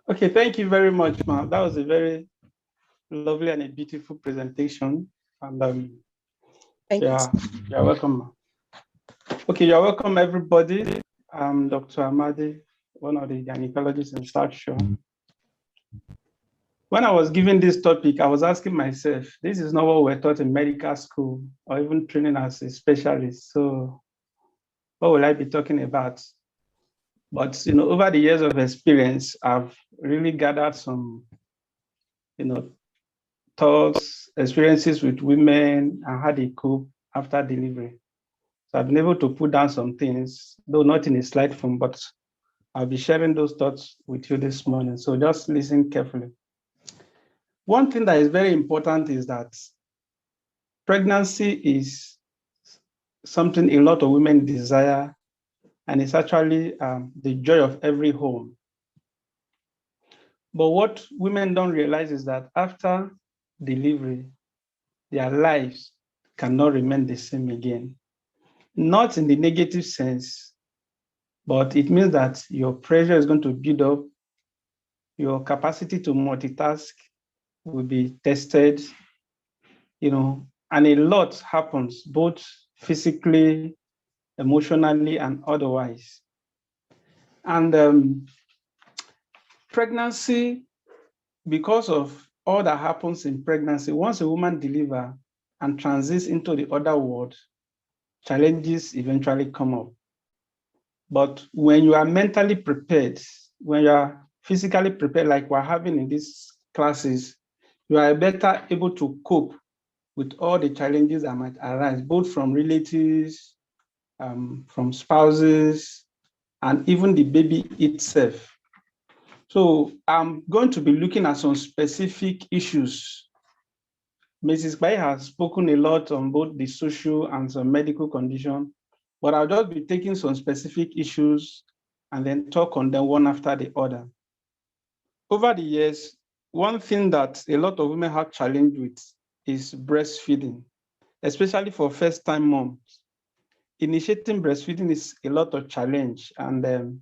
Okay, thank you very much, ma'am. That was a very lovely and a beautiful presentation. And Thank you. you're welcome, ma'am. Okay, you're welcome, everybody. I'm Dr. Amadi, one of the gynecologists in South Shore. When I was given this topic, I was asking myself, this is not what we're taught in medical school or even training as a specialist. So what will I be talking about? But, over the years of experience, I've really gathered some, thoughts, experiences with women and how they cope after delivery. So I've been able to put down some things, though not in a slide form, but I'll be sharing those thoughts with you this morning. So just listen carefully. One thing that is very important is that pregnancy is something a lot of women desire, and it's actually the joy of every home. But what women don't realize is that after delivery, their lives cannot remain the same again. Not in the negative sense, but it means that your pressure is going to build up, your capacity to multitask will be tested, and a lot happens, both physically, emotionally, and otherwise. And pregnancy, because of all that happens in pregnancy, once a woman delivers and transits into the other world, challenges eventually come up. But when you are mentally prepared, when you are physically prepared, like we're having in these classes, you are better able to cope with all the challenges that might arise, both from relatives, from spouses, and even the baby itself. So I'm going to be looking at some specific issues. Mrs. Bai has spoken a lot on both the social and some medical condition, but I'll just be taking some specific issues and then talk on them one after the other. Over the years, one thing that a lot of women have challenged with is breastfeeding, especially for first-time moms. Initiating breastfeeding is a lot of challenge, and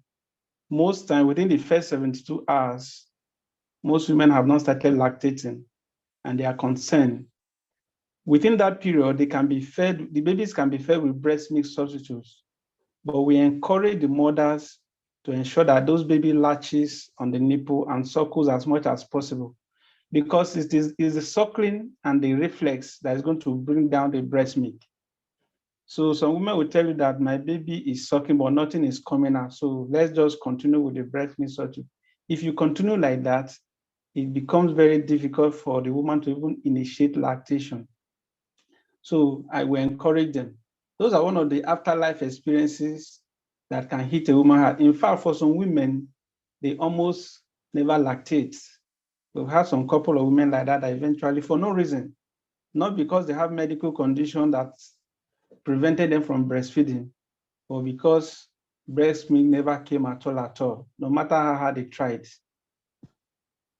most time within the first 72 hours, most women have not started lactating, and they are concerned. Within that period, the babies can be fed with breast milk substitutes, but we encourage the mothers to ensure that those baby latches on the nipple and suckles as much as possible, because it's the suckling and the reflex that is going to bring down the breast milk. So some women will tell you that my baby is sucking, but nothing is coming out. So let's just continue with the breast milk substitute. If you continue like that, it becomes very difficult for the woman to even initiate lactation. So I will encourage them. Those are one of the afterlife experiences that can hit a woman's heart. In fact, for some women, they almost never lactate. We've had some couple of women like that eventually, for no reason, not because they have medical condition that prevented them from breastfeeding, but because breast milk never came at all, no matter how hard they tried.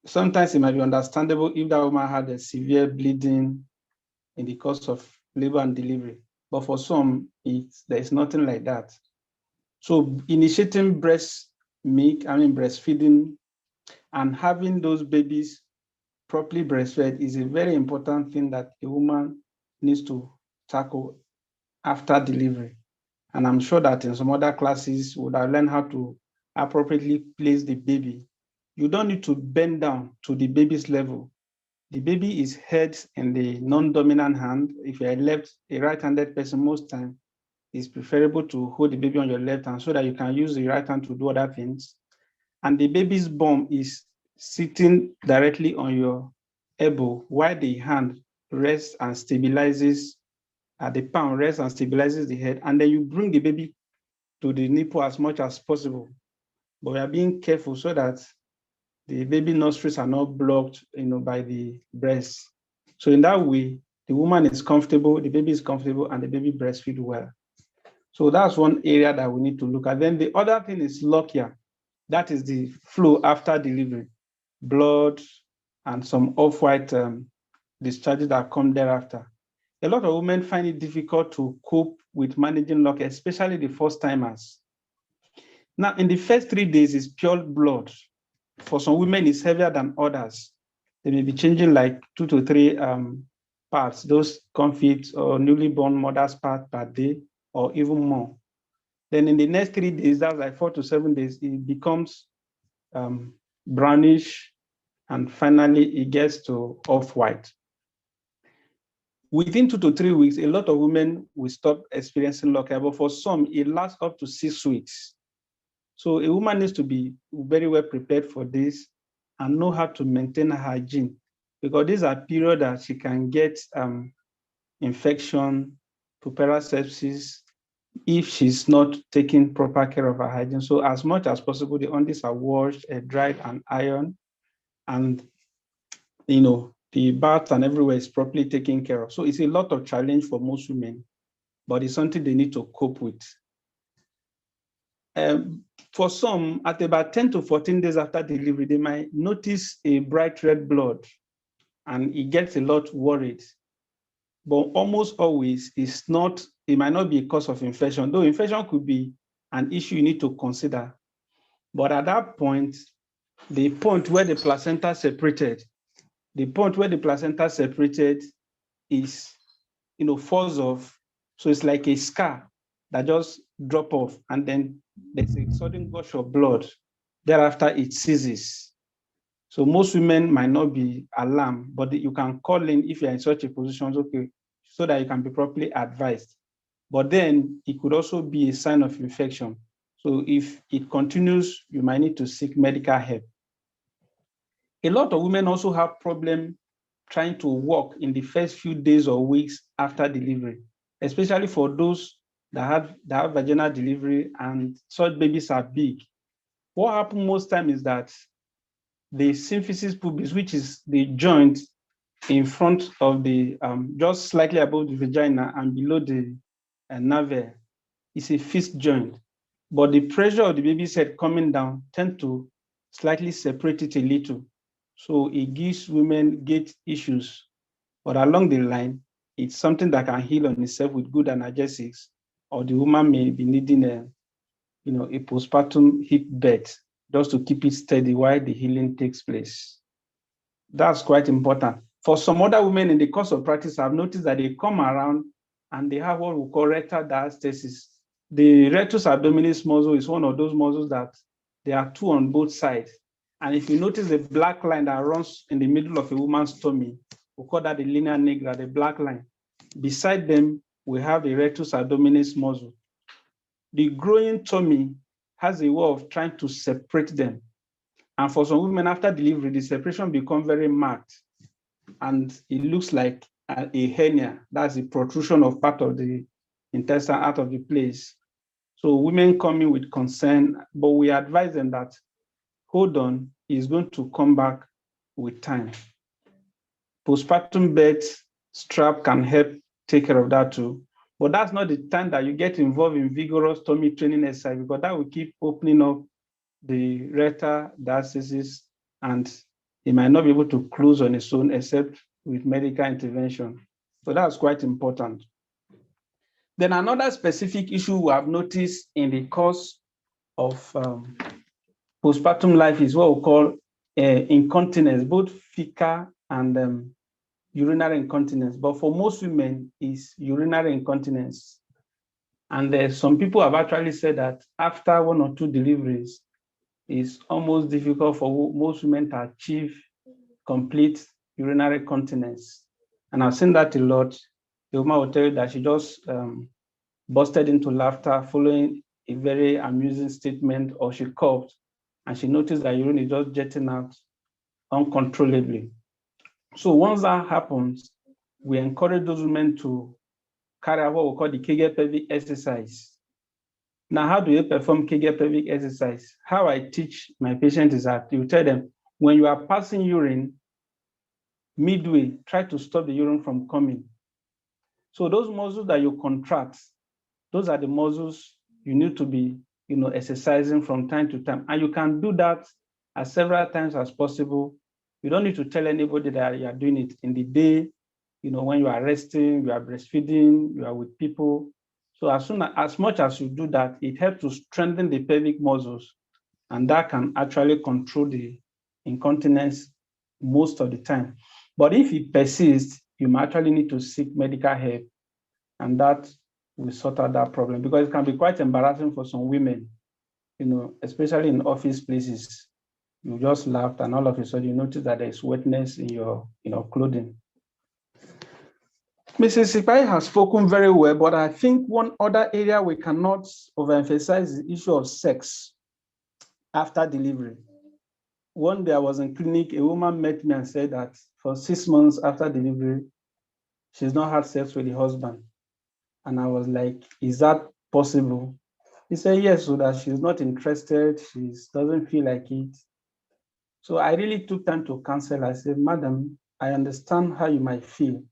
Sometimes it might be understandable if that woman had a severe bleeding in the course of labor and delivery, but for some, there is nothing like that. So initiating breastfeeding and having those babies properly breastfed is a very important thing that a woman needs to tackle after delivery. And I'm sure that in some other classes, we would have learned how to appropriately place the baby. You don't need to bend down to the baby's level. The baby is held in the non-dominant hand. If you're a right-handed person, most time, it's preferable to hold the baby on your left hand so that you can use the right hand to do other things. And the baby's bum is sitting directly on your elbow while the hand rests and stabilizes, the palm rests and stabilizes the head. And then you bring the baby to the nipple as much as possible. But we are being careful so that the baby nostrils are not blocked, by the breast. So in that way, the woman is comfortable, the baby is comfortable, and the baby breastfeeds well. So that's one area that we need to look at. Then the other thing is lochia. That is the flow after delivery, blood and some off-white discharges that come thereafter. A lot of women find it difficult to cope with managing lochia, especially the first timers. Now, in the first 3 days, it's pure blood. for some women, it's heavier than others. They may be changing like 2 to 3 parts, those confits or newly born mother's part per day, or even more. Then in the next 3 days, that's like 4 to 7 days, it becomes brownish, and finally it gets to off-white. Within 2 to 3 weeks, a lot of women will stop experiencing low carb, but for some, it lasts up to 6 weeks. So a woman needs to be very well prepared for this and know how to maintain her hygiene, because these are periods that she can get infection, puerperal sepsis, if she's not taking proper care of her hygiene. So as much as possible, the undies are washed, dried, and ironed, and the bath and everywhere is properly taken care of. So it's a lot of challenge for most women, but it's something they need to cope with. For some, at about 10 to 14 days after delivery, they might notice a bright red blood, and it gets a lot worried. But almost always, it might not be a cause of infection, though infection could be an issue you need to consider. But at that point, the point where the placenta separated is, falls off. So it's like a scar that just drop off, and then there's a sudden gush of blood. Thereafter, it ceases. So most women might not be alarmed, but you can call in if you're in such a position, okay, so that you can be properly advised. But then it could also be a sign of infection. So if it continues, you might need to seek medical help. A lot of women also have problems trying to walk in the first few days or weeks after delivery, especially for those that have vaginal delivery and such babies are big. What happens most times is that the symphysis pubis, which is the joint in front of the, just slightly above the vagina and below the navel, is a fixed joint. But the pressure of the baby's head coming down tends to slightly separate it a little. So it gives women gait issues. But along the line, it's something that can heal on itself with good analgesics, or the woman may be needing a postpartum hip bed just to keep it steady while the healing takes place. That's quite important. For some other women in the course of practice, I've noticed that they come around and they have what we call rectal diastasis. The rectus abdominis muscle is one of those muscles that there are 2 on both sides. And if you notice the black line that runs in the middle of a woman's tummy, we call that the linea nigra, the black line. Beside them, we have the rectus abdominis muscle. The growing tummy has a way of trying to separate them. And for some women after delivery, the separation becomes very marked, and it looks like a hernia. That's the protrusion of part of the intestine out of the place. So women come in with concern, but we advise them that, hold on, it's going to come back with time. Postpartum bed strap can help take care of that too. But that's not the time that you get involved in vigorous tummy training exercise, because that will keep opening up the rectal diastasis, and it might not be able to close on its own except with medical intervention. So that's quite important. Then another specific issue we have noticed in the course of postpartum life is what we call incontinence, both fecal and urinary incontinence. But for most women, is urinary incontinence. And some people have actually said that after 1 or 2 deliveries, it's almost difficult for most women to achieve complete urinary continence. And I've seen that a lot. The woman will tell you that she just busted into laughter following a very amusing statement, or she coughed and she noticed that urine is just jetting out uncontrollably. So once that happens, we encourage those women to carry out what we call the Keger pelvic exercise. Now, how do you perform Keger pelvic exercise? How I teach my patients is that you tell them, when you are passing urine, midway, try to stop the urine from coming. So those muscles that you contract, those are the muscles you need to be, exercising from time to time. And you can do that as several times as possible. You don't need to tell anybody that you are doing it in the day, when you are resting, you are breastfeeding, you are with people. So as much as you do that, it helps to strengthen the pelvic muscles, and that can actually control the incontinence most of the time. But if it persists, you might actually need to seek medical help, and that will sort out that problem, because it can be quite embarrassing for some women, especially in office places. You just laughed and all of a sudden you notice that there's wetness in your clothing. Mrs. Sipai has spoken very well, but I think one other area we cannot overemphasize is the issue of sex after delivery. One day I was in clinic, a woman met me and said that for 6 months after delivery, she's not had sex with the husband. And I was like, is that possible? He said, yes, so that she's not interested, she doesn't feel like it. So I really took time to counsel. I said, madam, I understand how you might feel,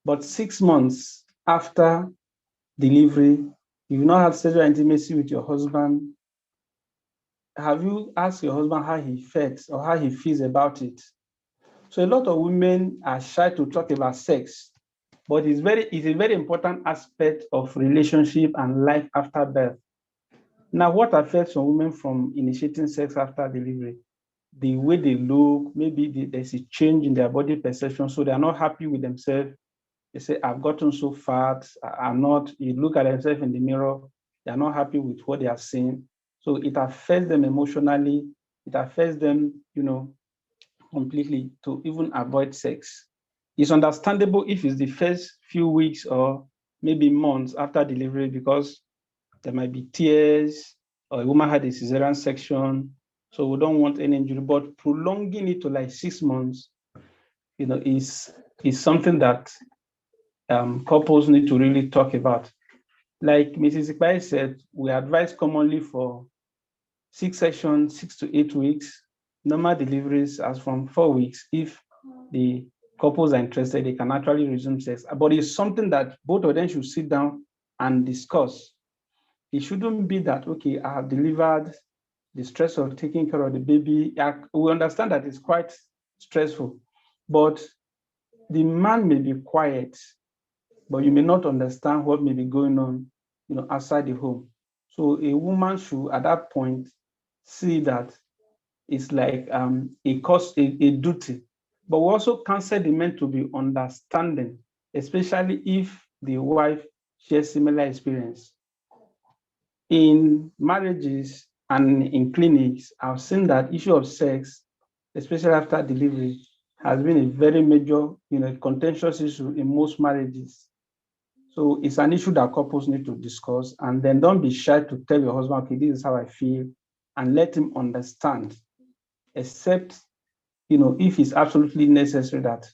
but 6 months after delivery, you've not had sexual intimacy with your husband. Have you asked your husband how he felt or how he feels about it? So a lot of women are shy to talk about sex, but it's a very important aspect of relationship and life after birth. Now, what affects some women from initiating sex after delivery? The way they look, maybe there's a change in their body perception, so they're not happy with themselves. They say, I've gotten so fat, I'm not, you look at themselves in the mirror, they're not happy with what they are seeing. So it affects them emotionally, it affects them, completely, to even avoid sex. It's understandable if it's the first few weeks or maybe months after delivery, because there might be tears, or a woman had a cesarean section, so we don't want any injury. But prolonging it to like 6 months, is something that couples need to really talk about. Like Mrs. Ikpai said, we advise commonly for 6 sessions, 6 to 8 weeks. Normal deliveries as from 4 weeks. If the couples are interested, they can actually resume sex. But it's something that both of them should sit down and discuss. It shouldn't be that, okay, I have delivered, the stress of taking care of the baby. We understand that it's quite stressful, but the man may be quiet, but you may not understand what may be going on, outside the home. So a woman should, at that point, see that it's like a duty. But we also counsel the men to be understanding, especially if the wife shares similar experience. In marriages and in clinics, I've seen that issue of sex, especially after delivery, has been a very major, contentious issue in most marriages. So it's an issue that couples need to discuss, and then don't be shy to tell your husband, okay, this is how I feel, and let him understand, except, if it's absolutely necessary that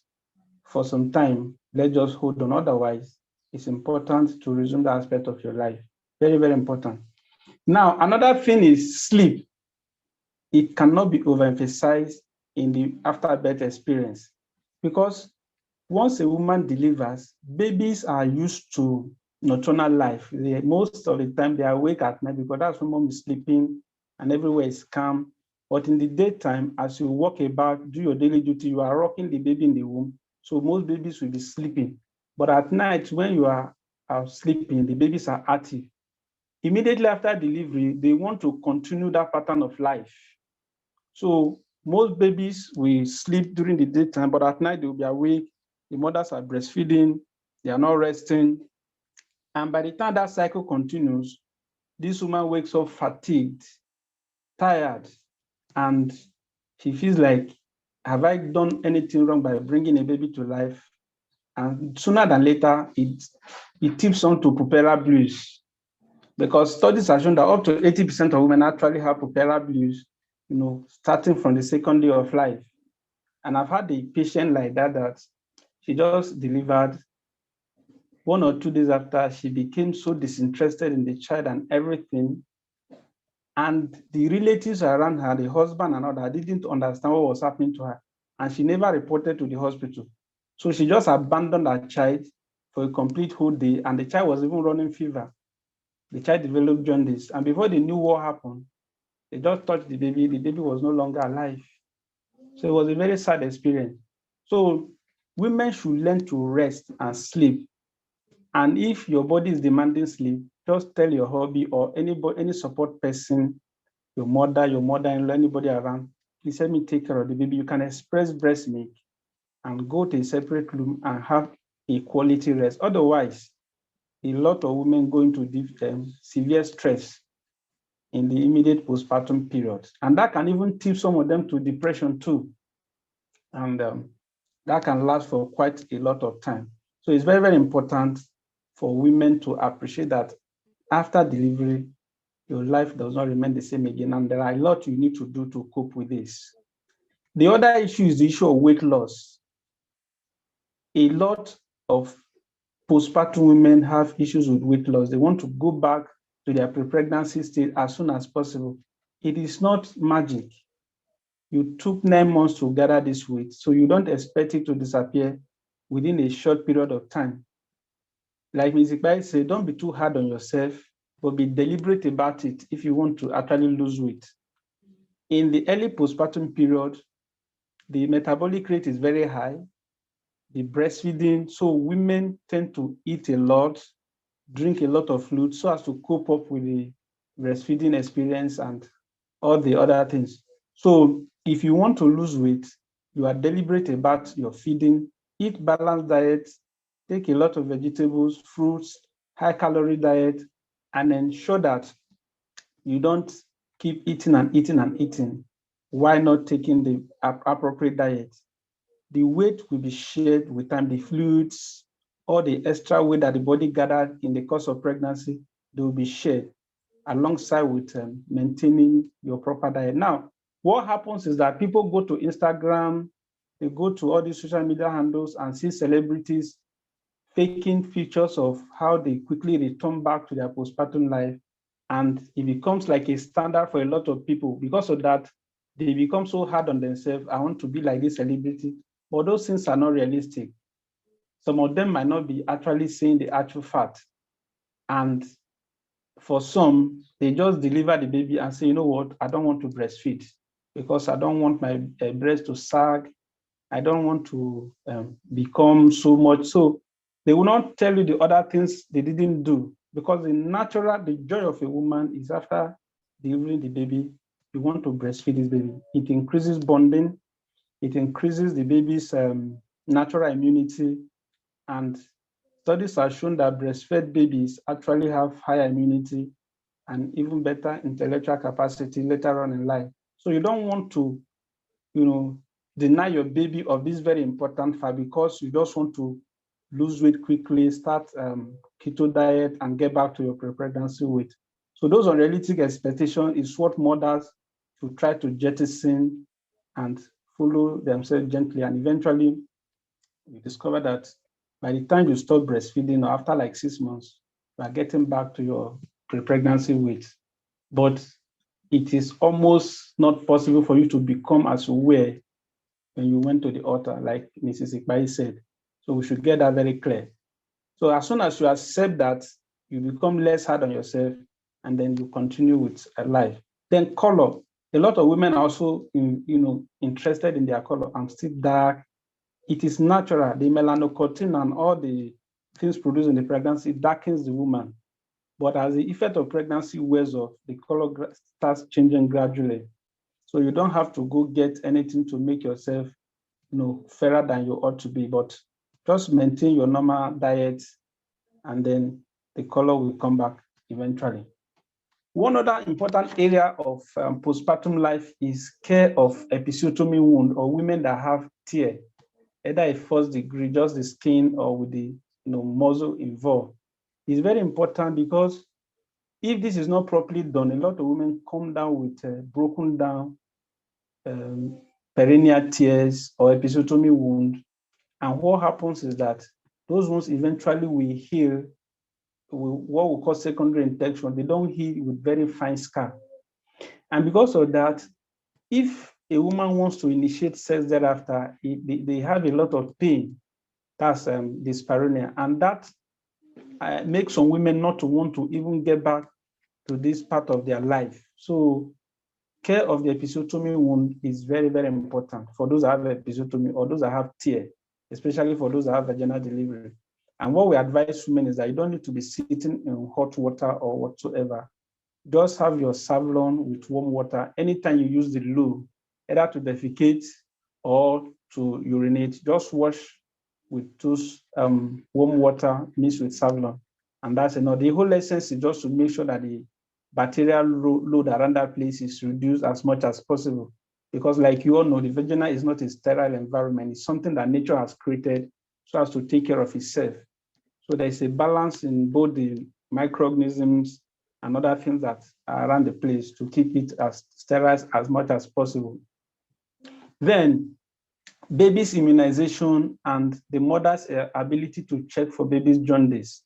for some time, let's just hold on. Otherwise, it's important to resume that aspect of your life. Very, very important. Now, another thing is sleep. It cannot be overemphasized in the afterbirth experience, because once a woman delivers, babies are used to nocturnal life. Most of the time, they are awake at night because that's when mom is sleeping and everywhere is calm. But in the daytime, as you walk about, do your daily duty, you are rocking the baby in the womb. So most babies will be sleeping. But at night, when you are sleeping, the babies are active. Immediately after delivery, they want to continue that pattern of life. So most babies will sleep during the daytime, but at night they will be awake. The mothers are breastfeeding, they are not resting. And by the time that cycle continues, this woman wakes up fatigued, tired, and she feels like, have I done anything wrong by bringing a baby to life? And sooner than later, it tips on to puerperal blues, because studies have shown that up to 80% of women actually have puerperal blues, starting from the second day of life. And I've had a patient like that she just delivered. 1 or 2 days after, she became so disinterested in the child and everything. And the relatives around her, the husband and other, didn't understand what was happening to her. And she never reported to the hospital. So she just abandoned her child for a complete whole day. And the child was even running fever. The child developed jaundice. And before they knew what happened, they just touched the baby. The baby was no longer alive. So it was a very sad experience. So women should learn to rest and sleep. And if your body is demanding sleep, just tell your hubby or any support person, your mother-in-law, anybody around, please help me take care of the baby. You can express breast milk and go to a separate room and have a quality rest. Otherwise, a lot of women go into severe stress in the immediate postpartum period. And that can even tip some of them to depression too. And that can last for quite a lot of time. So it's very, very important for women to appreciate that after delivery, your life does not remain the same again. And there are a lot you need to do to cope with this. The other issue is the issue of weight loss. A lot of postpartum women have issues with weight loss. They want to go back to their pre-pregnancy state as soon as possible. It is not magic. You took 9 months to gather this weight, so you don't expect it to disappear within a short period of time. Like Ms. Ikpai said, don't be too hard on yourself, but be deliberate about it if you want to actually lose weight. In the early postpartum period, the metabolic rate is very high, the breastfeeding, so women tend to eat a lot, drink a lot of fluid so as to cope up with the breastfeeding experience and all the other things. So if you want to lose weight, you are deliberate about your feeding, eat balanced diet, take a lot of vegetables, fruits, high calorie diet, and ensure that you don't keep eating and eating and eating. Why not taking the appropriate diet? The weight will be shared with time, the fluids, all the extra weight that the body gathered in the course of pregnancy, they will be shared alongside with maintaining your proper diet. Now, what happens is that people go to Instagram, they go to all these social media handles and see celebrities faking features of how they quickly return back to their postpartum life. And it becomes like a standard for a lot of people. Because of that, they become so hard on themselves. I want to be like this celebrity. But those things are not realistic. Some of them might not be actually saying the actual fact. And for some, they just deliver the baby and say, you know what, I don't want to breastfeed because I don't want my breast to sag. I don't want to become so much. So they will not tell you the other things they didn't do, because the joy of a woman is after delivering the baby, you want to breastfeed this baby. It increases bonding, it increases the baby's natural immunity, and studies have shown that breastfed babies actually have higher immunity and even better intellectual capacity later on in life. So you don't want to, deny your baby of this very important fact because you just want to lose weight quickly, start keto diet, and get back to your pre-pregnancy weight. So those unrealistic expectations is what mothers should try to jettison and follow themselves gently. And eventually, you discover that by the time you stop breastfeeding, or after like 6 months, you are getting back to your pre-pregnancy weight. But it is almost not possible for you to become as you were when you went to the altar, like Mrs. Ikpai said. So we should get that very clear. So as soon as you accept that, you become less hard on yourself, and then you continue with a life. Then color. A lot of women are also interested in their color. I'm still dark. It is natural. The melanocortin and all the things produced in the pregnancy darkens the woman. But as the effect of pregnancy wears off, the color starts changing gradually. So you don't have to go get anything to make yourself, fairer than you ought to be, but just maintain your normal diet, and then the color will come back eventually. One other important area of postpartum life is care of episiotomy wound, or women that have tear, either a first degree, just the skin, or with the muscle involved. It's very important because if this is not properly done, a lot of women come down with broken down perineal tears or episiotomy wound. And what happens is that those wounds eventually will heal with what we call secondary infection. They don't heal with very fine scar. And because of that, if a woman wants to initiate sex thereafter, they have a lot of pain. That's dyspareunia. And that makes some women not to want to even get back to this part of their life. So care of the episiotomy wound is very, very important for those that have episiotomy or those that have tear, especially for those that have vaginal delivery. And what we advise women is that you don't need to be sitting in hot water or whatsoever. Just have your Savlon with warm water. Anytime you use the loo, either to defecate or to urinate, just wash with warm water mixed with Savlon. And that's enough. The whole essence is just to make sure that the bacterial load around that place is reduced as much as possible. Because like you all know, the vagina is not a sterile environment. It's something that nature has created so as to take care of itself. So there's a balance in both the microorganisms and other things that are around the place to keep it as sterile as much as possible. Then baby's immunization and the mother's ability to check for baby's jaundice.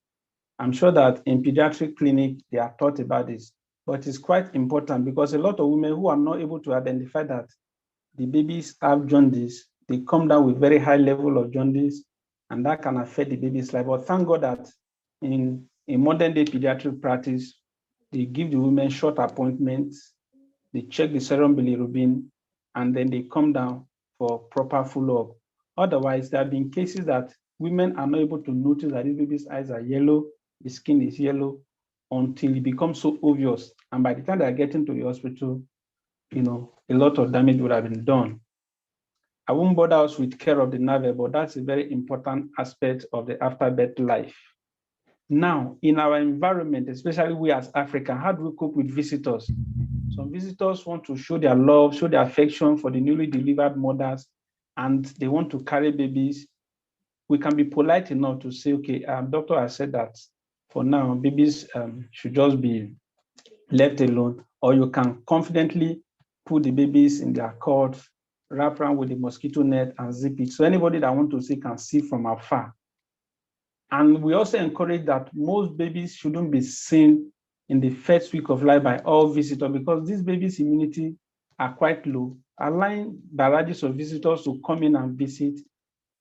I'm sure that in pediatric clinic, they are taught about this, but it's quite important because a lot of women who are not able to identify that the babies have jaundice, they come down with very high level of jaundice, and that can affect the baby's life. But thank God that in modern day pediatric practice, they give the women short appointments, they check the serum bilirubin, and then they come down for proper follow-up. Otherwise, there have been cases that women are not able to notice that these baby's eyes are yellow, the skin is yellow, until it becomes so obvious. And by the time they are getting to the hospital, a lot of damage would have been done. I won't bother us with care of the navel, but that's a very important aspect of the after-birth life. Now, in our environment, especially we as Africans, how do we cope with visitors? Some visitors want to show their love, show their affection for the newly delivered mothers, and they want to carry babies. We can be polite enough to say, okay, doctor has said that for now, babies should just be left alone, or you can confidently put the babies in their cord, wrap around with the mosquito net and zip it. So anybody that wants to see can see from afar. And we also encourage that most babies shouldn't be seen in the first week of life by all visitors because these babies' immunity are quite low. Allowing barrages of visitors to come in and visit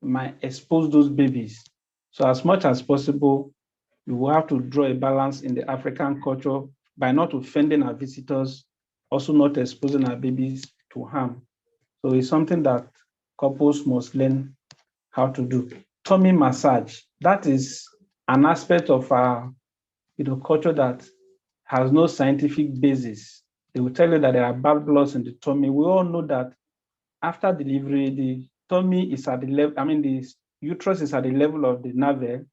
might expose those babies. So as much as possible, we will have to draw a balance in the African culture by not offending our visitors, also not exposing our babies to harm. So it's something that couples must learn how to do. Tummy massage, that is an aspect of our culture that has no scientific basis. They will tell you that there are bad bloods in the tummy. We all know that after delivery, the tummy is at the level, the uterus is at the level of the navel,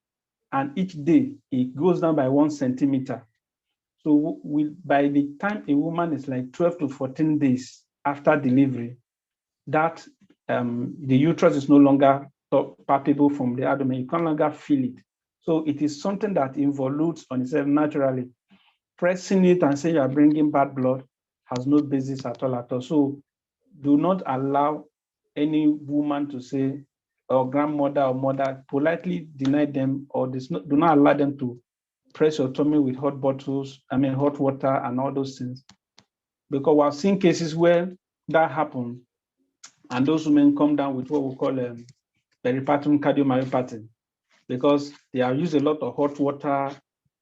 and each day it goes down by 1 centimeter. So by the time a woman is like 12 to 14 days after delivery, that the uterus is no longer palpable from the abdomen. You can no longer feel it. So it is something that involutes on itself naturally. Pressing it and saying you are bringing bad blood has no basis at all. So do not allow any woman to say, or grandmother or mother, politely deny them or do not allow them to press your tummy with hot bottles, hot water and all those things. Because we've seen cases where that happens and those women come down with what we call peripartum cardiomyopathy because they have used a lot of hot water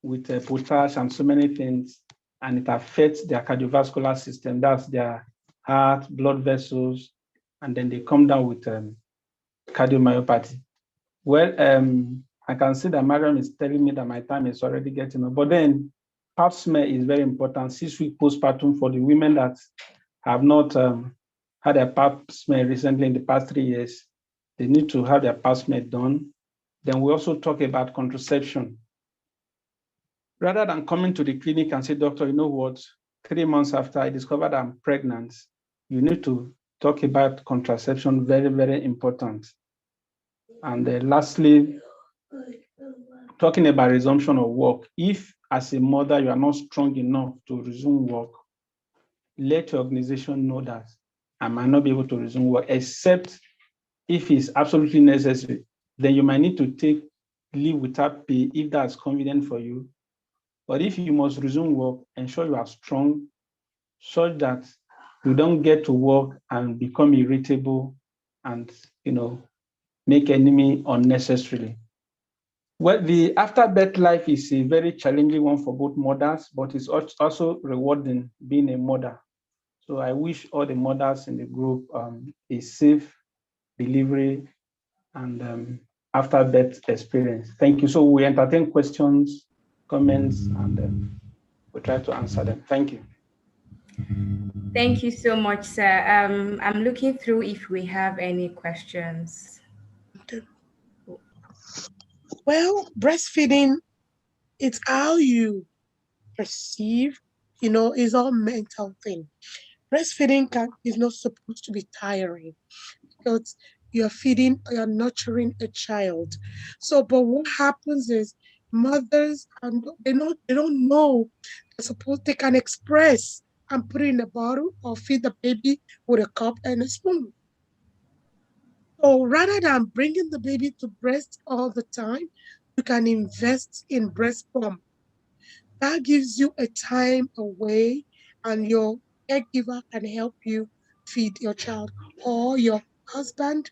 with potash and so many things, and it affects their cardiovascular system. That's their heart, blood vessels, and then they come down with cardiomyopathy. Well, I can see that Mariam is telling me that my time is already getting up, but then pap smear is very important. 6-week postpartum for the women that have not had a pap smear recently in the past 3 years, they need to have their pap smear done. Then we also talk about contraception. Rather than coming to the clinic and say, doctor, you know what, 3 months after I discovered I'm pregnant, you need to talk about contraception, very, very important. And lastly, talking about resumption of work. If as a mother, you are not strong enough to resume work, let your organization know that I might not be able to resume work, except if it's absolutely necessary. Then you might need to take leave without pay if that's convenient for you. But if you must resume work, ensure you are strong such that you don't get to work and become irritable and make enemy unnecessarily. Well, the after-birth life is a very challenging one for both mothers, but it's also rewarding being a mother. So I wish all the mothers in the group a safe delivery and after-birth experience. Thank you. So we entertain questions, comments, and we'll try to answer them. Thank you. Thank you so much, sir. I'm looking through if we have any questions. Okay. Well, breastfeeding, it's how you perceive, is all mental thing. Breastfeeding is not supposed to be tiring because you're nurturing a child. So, but what happens is mothers and they don't know they can express and put it in a bottle or feed the baby with a cup and a spoon. So rather than bringing the baby to breast all the time, you can invest in breast pump. That gives you a time away, and your caregiver can help you feed your child, or your husband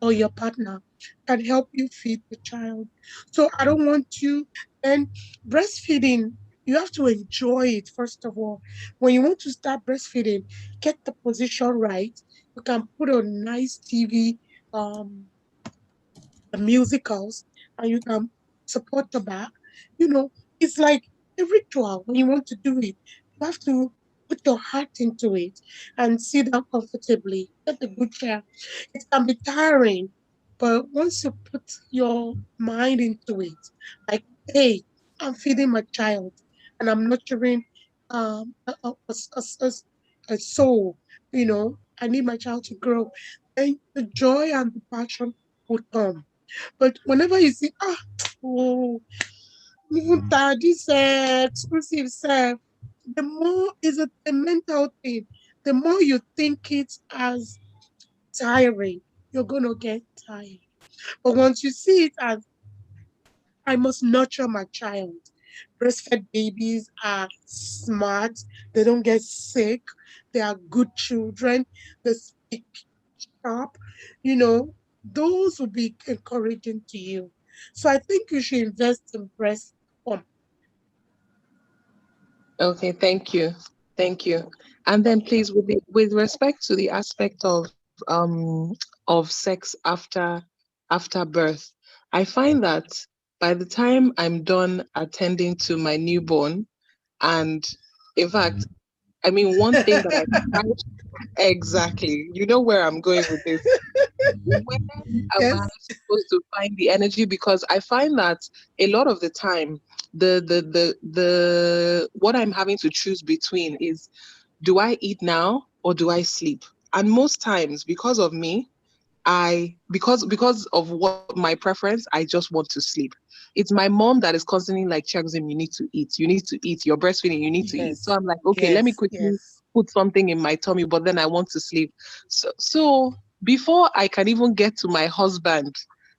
or your partner can help you feed the child. So I don't want you, and breastfeeding, you have to enjoy it, first of all. When you want to start breastfeeding, get the position right. You can put on nice TV, um, the musicals, and you can support the back. You know, it's like a ritual when you want to do it. You have to put your heart into it and sit down comfortably, get a good chair. It can be tiring, but once you put your mind into it, like, hey, I'm feeding my child and I'm nurturing a soul, I need my child to grow. And the joy and the passion will come. But whenever you see, oh, even that this exclusive self, the more is a mental thing. The more you think it as tiring, you're gonna get tired. But once you see it as I must nurture my child. Breastfed babies are smart. They don't get sick. They are good children. They speak sharp. You know, those will be encouraging to you. So I think you should invest in breast pump. Okay, thank you. Thank you. And then please, with respect to the aspect of sex after birth, I find that by the time I'm done attending to my newborn, and in fact, I mean one thing that I find exactly, you know where I'm going with this. Where am I Yes, supposed to find the energy? Because I find that a lot of the time, the what I'm having to choose between is, do I eat now or do I sleep? And most times, because of me, because of what my preference, I just want to sleep. It's my mom that is constantly like, Chegzim, you need to eat, you're breastfeeding, you need to eat. So yes, I'm like, okay, let me yes, quickly yes. put something in my tummy, but then I want to sleep. So before I can even get to my husband,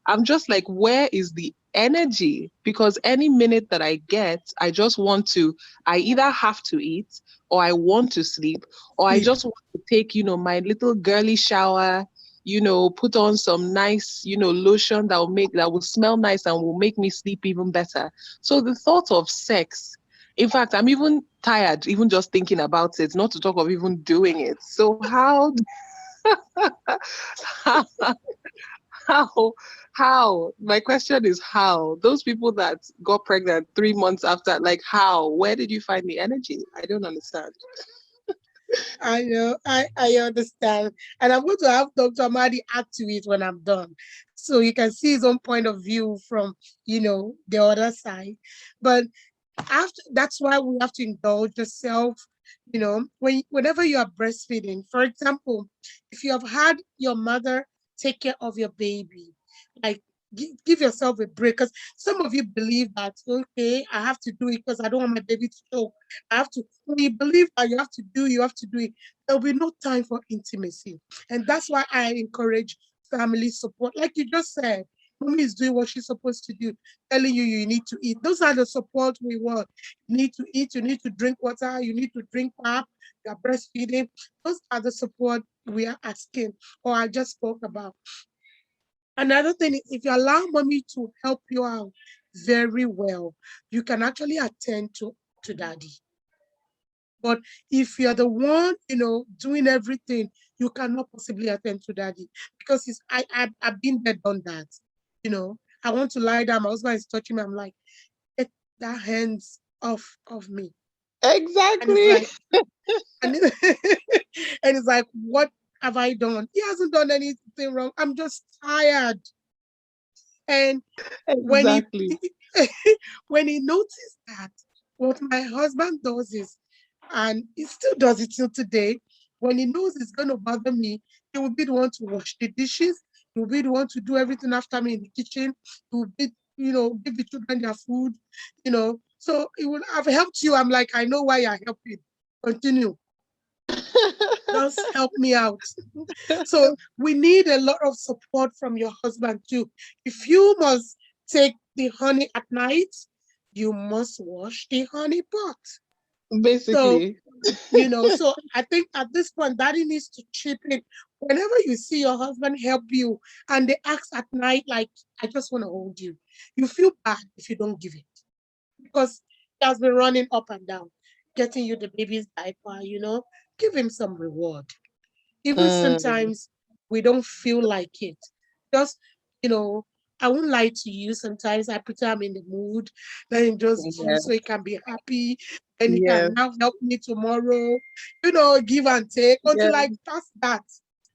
I'm just like, where is the energy? Because any minute that I get, I either have to eat, or I want to sleep, or I Sleep. just want to take, my little girly shower, put on some nice, lotion that will smell nice and will make me sleep even better. So the thought of sex, in fact, I'm even tired, even just thinking about it, not to talk of even doing it. So how, how, how? My question is how? Those people that got pregnant 3 months after, like how? Where did you find the energy? I don't understand. I know, I understand. And I'm going to have Dr. Amadi add to it when I'm done. So you can see his own point of view from, the other side. But that's why we have to indulge yourself. Whenever you are breastfeeding, for example, if you have had your mother take care of your baby, like, give yourself a break, because some of you believe that, okay, I have to do it because I don't want my baby to choke. I have to. When you believe that you have to do it, there'll be no time for intimacy. And that's why I encourage family support, like you just said. Mommy is doing what she's supposed to do, telling you need to eat. Those are the support we want. You need to eat, you need to drink water, you need to drink pap, you're breastfeeding. Those are the support we are asking, or I just spoke about. Another thing is, if you allow mommy to help you out very well, you can actually attend to daddy. But if you're the one, doing everything, you cannot possibly attend to daddy, because I've been there, done that. I want to lie down. My husband is touching me. I'm like, get that hands off of me. Exactly. And it's like, what have I done? He hasn't done anything wrong. I'm just tired. And when he Exactly. when he noticed that what my husband does is, and he still does it till today, when he knows it's going to bother me, he will be the one to wash the dishes. He will be the one to do everything after me in the kitchen. He will be, give the children their food, So it will have helped you. I'm like, I know why you're helping. Continue. Just help me out. So we need a lot of support from your husband too. If you must take the honey at night, you must wash the honey pot. Basically. So I think at this point, daddy needs to chip in. Whenever you see your husband help you and they ask at night, like, I just want to hold you, you feel bad if you don't give it. Because he has been running up and down, getting you the baby's diaper, give him some reward. Even sometimes we don't feel like it. Just, I won't lie to you. Sometimes I pretend I'm in the mood, then he just do Yes. so he can be happy. And he Yes. can now help me tomorrow, give and take until I pass that,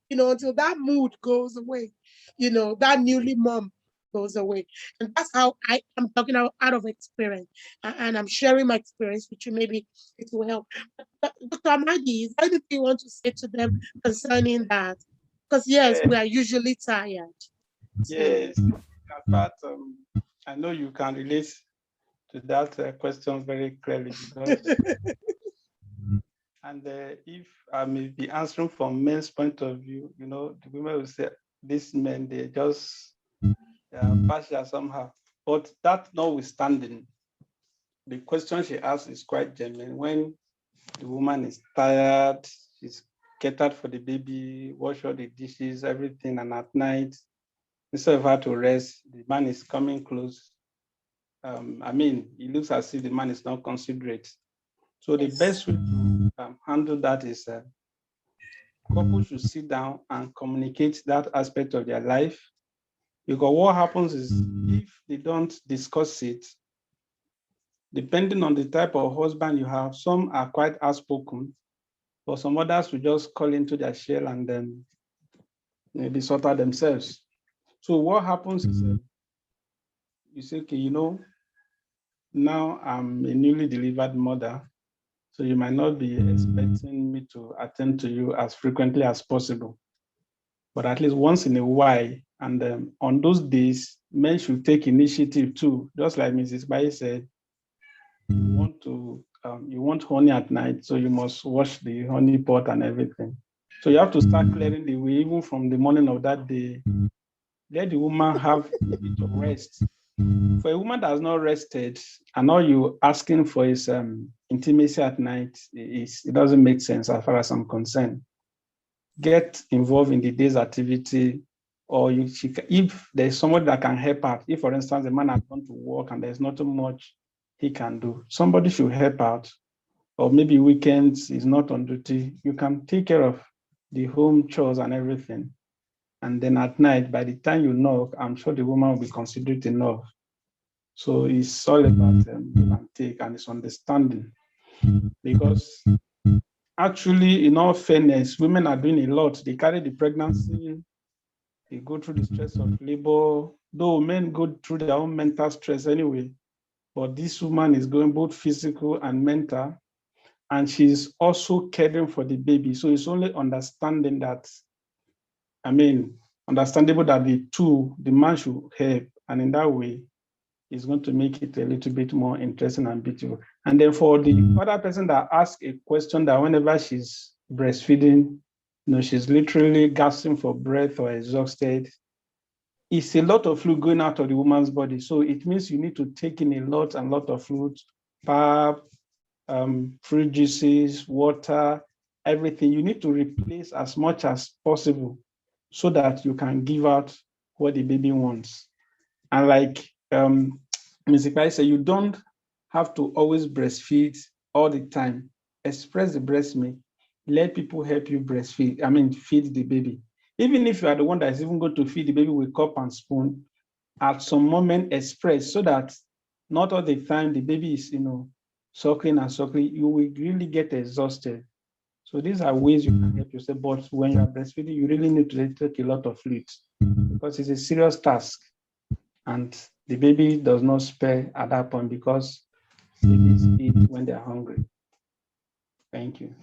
until that mood goes away, that newly mom goes away. And that's how I am talking out of experience. And I'm sharing my experience with you. Maybe it will help. Dr. Maggie, is there anything you want to say to them concerning that? Because yes, we are usually tired. Yes. In fact, I know you can relate to that question very clearly because, and if I may be answering from men's point of view, the women will say these men, they just partial somehow. But that notwithstanding, the question she asked is quite genuine. When the woman is tired, she's catered for the baby, wash all the dishes, everything, and at night, instead of her to rest, the man is coming close. It looks as if the man is not considerate. So the best way to handle that is couples should sit down and communicate that aspect of their life. Because what happens is if they don't discuss it, depending on the type of husband you have, some are quite outspoken, but some others will just call into their shell and then maybe sort out themselves. So what happens is you say, okay, now I'm a newly delivered mother, so you might not be expecting me to attend to you as frequently as possible, but at least once in a while. And on those days, men should take initiative too, just like Mrs. Baye said. You want honey at night, so you must wash the honey pot and everything. So you have to start clearing the way, even from the morning of that day. Let the woman have a bit of rest. For a woman that has not rested, and all you asking for is intimacy at night, it doesn't make sense as far as I'm concerned. Get involved in the day's activity, or if there's somebody that can help out. If, for instance, the man has gone to work and there's not too much he can do, somebody should help out. Or maybe weekends is not on duty. You can take care of the home chores and everything. And then at night, by the time you knock, I'm sure the woman will be considerate enough. So it's all about give and take, and it's understanding. Because actually, in all fairness, women are doing a lot. They carry the pregnancy, they go through the stress of labor, though men go through their own mental stress anyway. But this woman is going both physical and mental, and she's also caring for the baby. So it's only understanding that, understandable that the man should help, and in that way, it's going to make it a little bit more interesting and beautiful. And then for the other person that asks a question that whenever she's breastfeeding, she's literally gasping for breath or exhausted, it's a lot of fluid going out of the woman's body. So it means you need to take in a lot of fluid, pap, fruit juices, water, everything. You need to replace as much as possible so that you can give out what the baby wants. And like Ms. Ipai said, you don't have to always breastfeed all the time. Express the breast milk. Let people help you breastfeed, feed the baby. Even if you are the one that is even going to feed the baby with cup and spoon, at some moment express so that not all the time the baby is, suckling and suckling, you will really get exhausted. So these are ways you can help yourself. But when you are breastfeeding, you really need to take a lot of fluids because it's a serious task. And the baby does not spare at that point because babies eat when they're hungry. Thank you.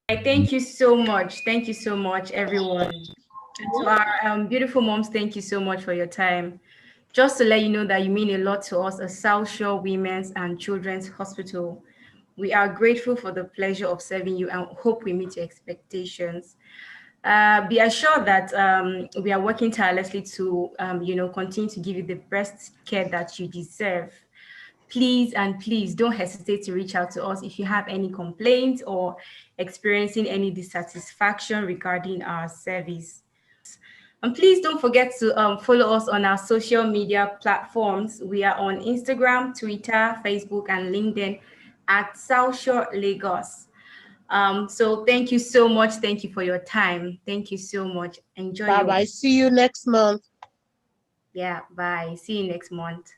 Thank you so much. Thank you so much, everyone. And to our beautiful moms, thank you so much for your time. Just to let you know that you mean a lot to us at South Shore Women's and Children's Hospital. We are grateful for the pleasure of serving you and hope we meet your expectations. Be assured that we are working tirelessly to, continue to give you the best care that you deserve. Please don't hesitate to reach out to us if you have any complaints or experiencing any dissatisfaction regarding our service. And please don't forget to follow us on our social media platforms. We are on Instagram, Twitter, Facebook, and LinkedIn at South Shore Lagos. So thank you so much. Thank you for your time. Thank you so much. Enjoy. Bye bye. See you next month. Yeah, bye. See you next month.